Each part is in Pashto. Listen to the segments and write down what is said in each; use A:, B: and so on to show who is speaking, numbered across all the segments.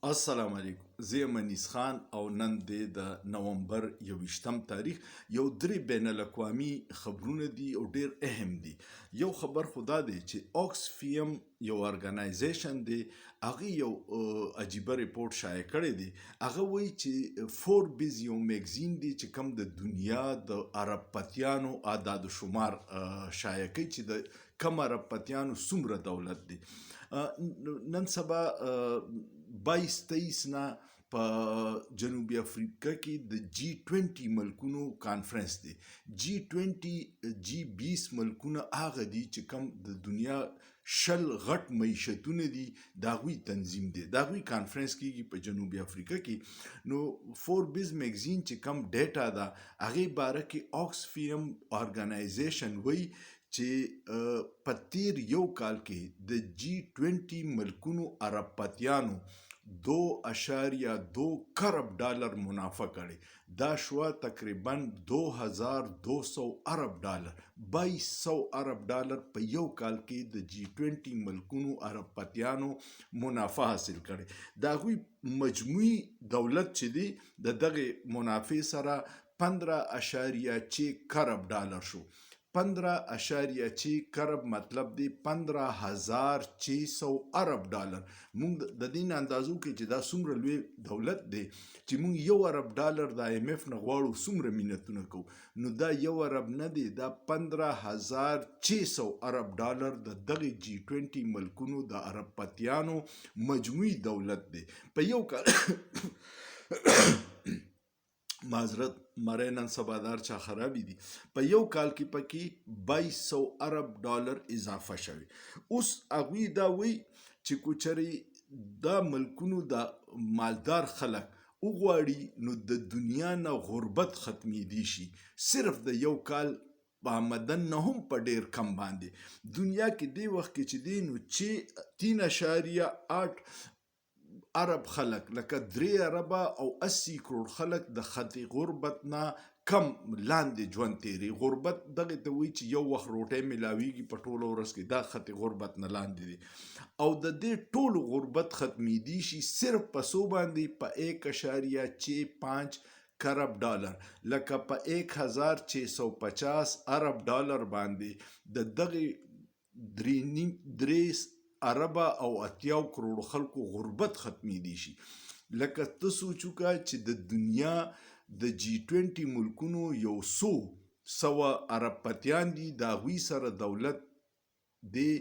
A: السلام علیکم. زه یم انیس خان او نن دی د نومبر 21 تاریخ یو درې بین الاقوامي خبرونه دي او ډیر اهم دي. یو خبر خدا دی چې اوکسفیم یو ارګنایزیشن دی، هغه یو عجیبه ریپورت شایع کړی دی. هغه وایي چې فوربیز یو میګزین دی چې کوم د دنیا د عرب پتیانو اعداد و شمار شایع کوي چې د کم عرب پتیانو څومره دولت دی. نن سبا 22-23 نه په جنوبي افریقا کې د G20 ملکونو کانفرنس دی. G20 ملکونه هغه دي چې کوم د دنیا شل غټ معیشتونه دي، د هغوی تنظیم دی، د هغوی کانفرنس کېږي په جنوبي افریقا کې. نو فوربیز میګزین چې کوم ډیټا ده هغې باره کې اوکسفیم ارګنایزیشن وایي چې په تیر یو کال کې د G20 ملکونو عرب پتیانو 2.2 کرب ډالر منافع کړي. دا شوه تقریبا 2200 عرب ډالر، 2200 عرب ډالر په یو کال کې د G20 ملکونو عرب پتیانو منافع حاصل کړي. د هغوی مجموعي دولت چې دی د دغې منافع سره 15.6 کرب ډالر شو. 15.6 کرب مطلب دی 15,600 عرب ډالر. مونږ د دې نه اندازو کې چې دا څومره لوی دولت دی چې مونږ یو عرب ډالر د IMF نه غواړو څومره منتونه کوو، نو دا یو عرب نه دی، دا 15,600 عرب ډالر د دغې G20 ملکونو د عرب پتیانو مجموعي دولت دی. په یو کال معذرت مری نن سبادار چا خرابی دي، په یو کال کې پکې 2200 عرب ډالر اضافه شوی. اوس هغوی دا وایي چې کوچرې دا ملکونو د مالدار خلک وغواړي نو د دنیا نه غربت ختمیدی شي، صرف د یو کال په آمدن نه هم په ډیر کم باندې. دنیا کې دی وخت کې چې دی نو چې 3.8 عرب خلک لکه 3 اربه او 80 کروڑ خلک د خط غربت نه کم لاندې ژوند تیری. غربت دغه ته وایي چې یو وخت روټۍ ملاویږي په ټوله ورځ کې، دا خط غربت نه لاندې دی. او د دې ټول غربت ختمیدی شي صرف په څو باندې؟ په 1.5 کرب ډالر، لکه په 1650 عرب ډالر باندې د دغه 3 عربه او 80 کروڑ خلکو غربت ختمیدی شي. لکه ته سوچ وکړه چې د دنیا د G20 ملکونو یو څو سوه عرب پتیان دي، د هغوی سره دولت دی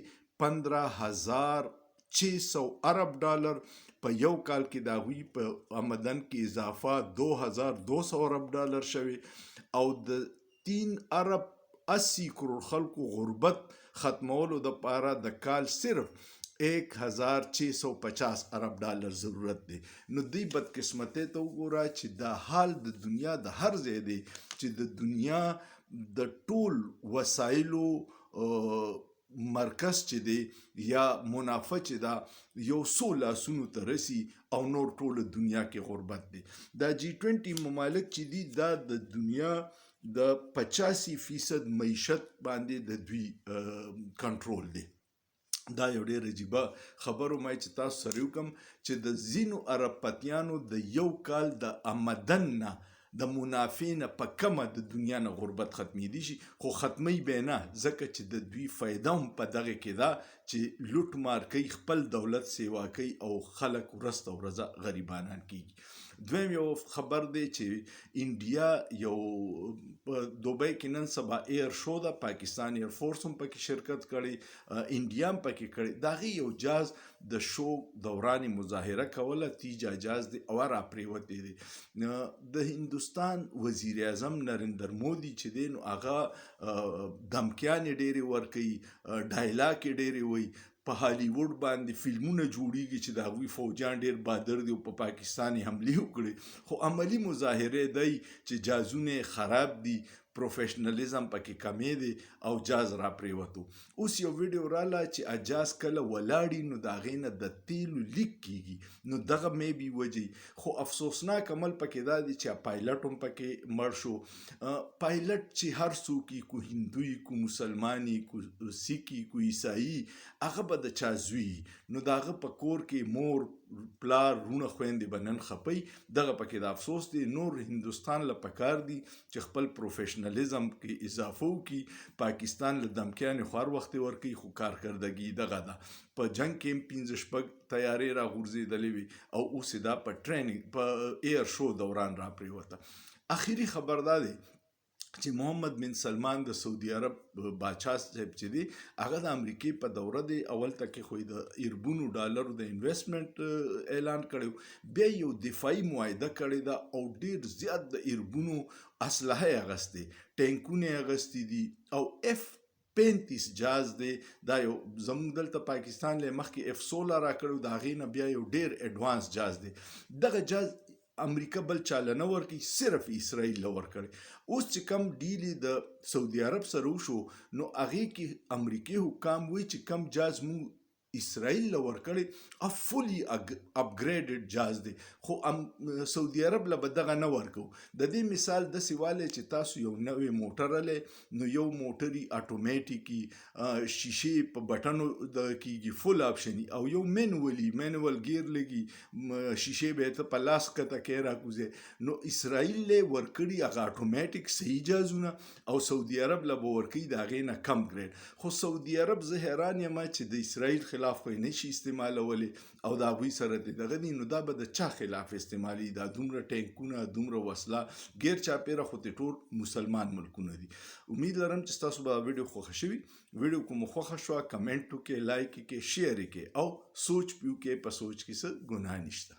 A: 15,600 عرب ډالر. په یو کال کې د هغوی په آمدن کې اضافه 2200 عرب ډالر شوی، او د 3 ارب 80 کروڑ خلکو غربت ختمولو دپاره د کال صرف 1650 عرب ډالر ضرورت دی. نو دی بدقسمتۍ ته وګوره چې دا حال د دنیا د هر ځای دی چې د دنیا د ټول وسایلو مرکز چې دی یا منافع چې دا یو څو لاسونو ته رسی او نور ټوله دنیا کې غربت دی. دا G20 ممالک چې دی دا د دنیا د 85% معیشت باندې د دوی کنټرول دی. دا یو ډیر عجیبه خبر ومای چې تاسو سره وکم چې د ځینو عرب پتیانو د یو کال د آمدن نه د منافع نه په کمه د دنیا نه غربت ختمیدی شي، خو ختمی به نه، ځکه چې د دوی فایده هم په دغه کې ده چې لوټ مار کوي، خپل دولت سیوا کوي او خلک ورځ ته ورځه غریبانان کیږي. دویم یو خبر دی چې انډیا یو په دوبۍ کې نن سبا ایر شو ده، پاکستان ایر فورس هم پکې شرکت کړی، انډیا هم پکې کړی. د هغې یو جهاز د شو دوران مظاهره کوله، تیجا جهاز دی او را پرېوتی دی. د هندوستان وزیر اعظم نریندر مودي چې دی نو هغه دمکیانې ډېرې ورکوي، ډایلاګ یې ډېرې وایي، په هالیوډ باندې فلمونه جوړیږي چې د هغوی فوجیان ډیر بهادر دي او په پاکستان یې حملې وکړي، خو عملي مظاهرې دی چې جهازونه خراب دي، پروفیشنالیزم پکې کمې دی او جهاز را پرېوتو. اوس یو ویډیو راله چې جهاز کله ولاړي نو د هغې نه د تیلو لیک کیږي، نو دغه میبي وجې. خو افسوسناک عمل پکې دا دی چې پایلټ هم پکې مړ شو. پایلټ چې هر څوک کو هندوی، کو مسلمانی، کو سیکی، کو عیسائی، هغه به د چا زوی، نو د هغه په کور کې مور پلار رونه خويندې به نن خپي دغه پکې د افسوس دی. نور هندوستان له پکار دی چې خپل پروفیشنلیزم کې اضافه وکړي. پاکستان له دمکیانې خوار وخت ورکوي خو کارکردګي دغه ده. په جنگ کې 15 تیارې را غورځېدلې وي او اوس دا په ټریننګ په ایر شو دوران را پریوته. اخیری خبر دا دی چې محمد بن سلمان د سعودي عرب باچا صاحب چې دی هغه د امریکې په دوره دی. اول ته کې خو د اربونو ډالرو د انویسټمنټ اعلان کړی، بیا یو دفاعي معاهده کړې ده او ډیر زیات د اربونو اسلحه یې اغستې، ټینکونه یې اغستې دي او F-35 جاز دی. دا یو زموږ دلته پاکستان له مخکې F-16 را کړو، د هغې نه بیا یو ډیر ایډوانس جاز دی. دغه جاز امریکا بل چاله نه ورکړي، صرف اسرائیل له ورکړي. اوس چې کم ډیل د سعودي عرب سره وشو نو هغې کې امریکایي حکام وایي چې کم جاز مونږ اسرائیل له ورکړي فولي اپګریډډ جاز دی، خو سعودي عرب له به دغه نه ورکو. د دې مثال داسې والی چې تاسو یو نوی موټر الی نو یو موټر یې اټومیټیکي شیشې په بټنو دغه کېږي فول آپشني او یو مینول ګیر لګي شیشې به یې ته په لاس کته کې راکوځې. نو اسرائیل له ورکړي هغه اټومیټیک صحیح جازونه او سعودي عرب له به ورکوي د هغې نه کم ګریډ. خو سعودي عرب زه حیران یم چې د اسرائیل خلاف خو یې نشي استعمالولی او د هغوی سره د دغه دی نو دا به د چا خلاف استعمالي؟ دا دومره ټینکونه دومره وسله غیر چاپیره خو د ټول مسلمان ملکونه دي. امید لرم چې تاسو به ویډیو خوښه شوي. ویډیو کوم خوښه شوه کمنټ وکړئ، لایک یې کړئ، شیر یې کړئ او سوچ پیو کې په سوچ کې څه ګناه نشته.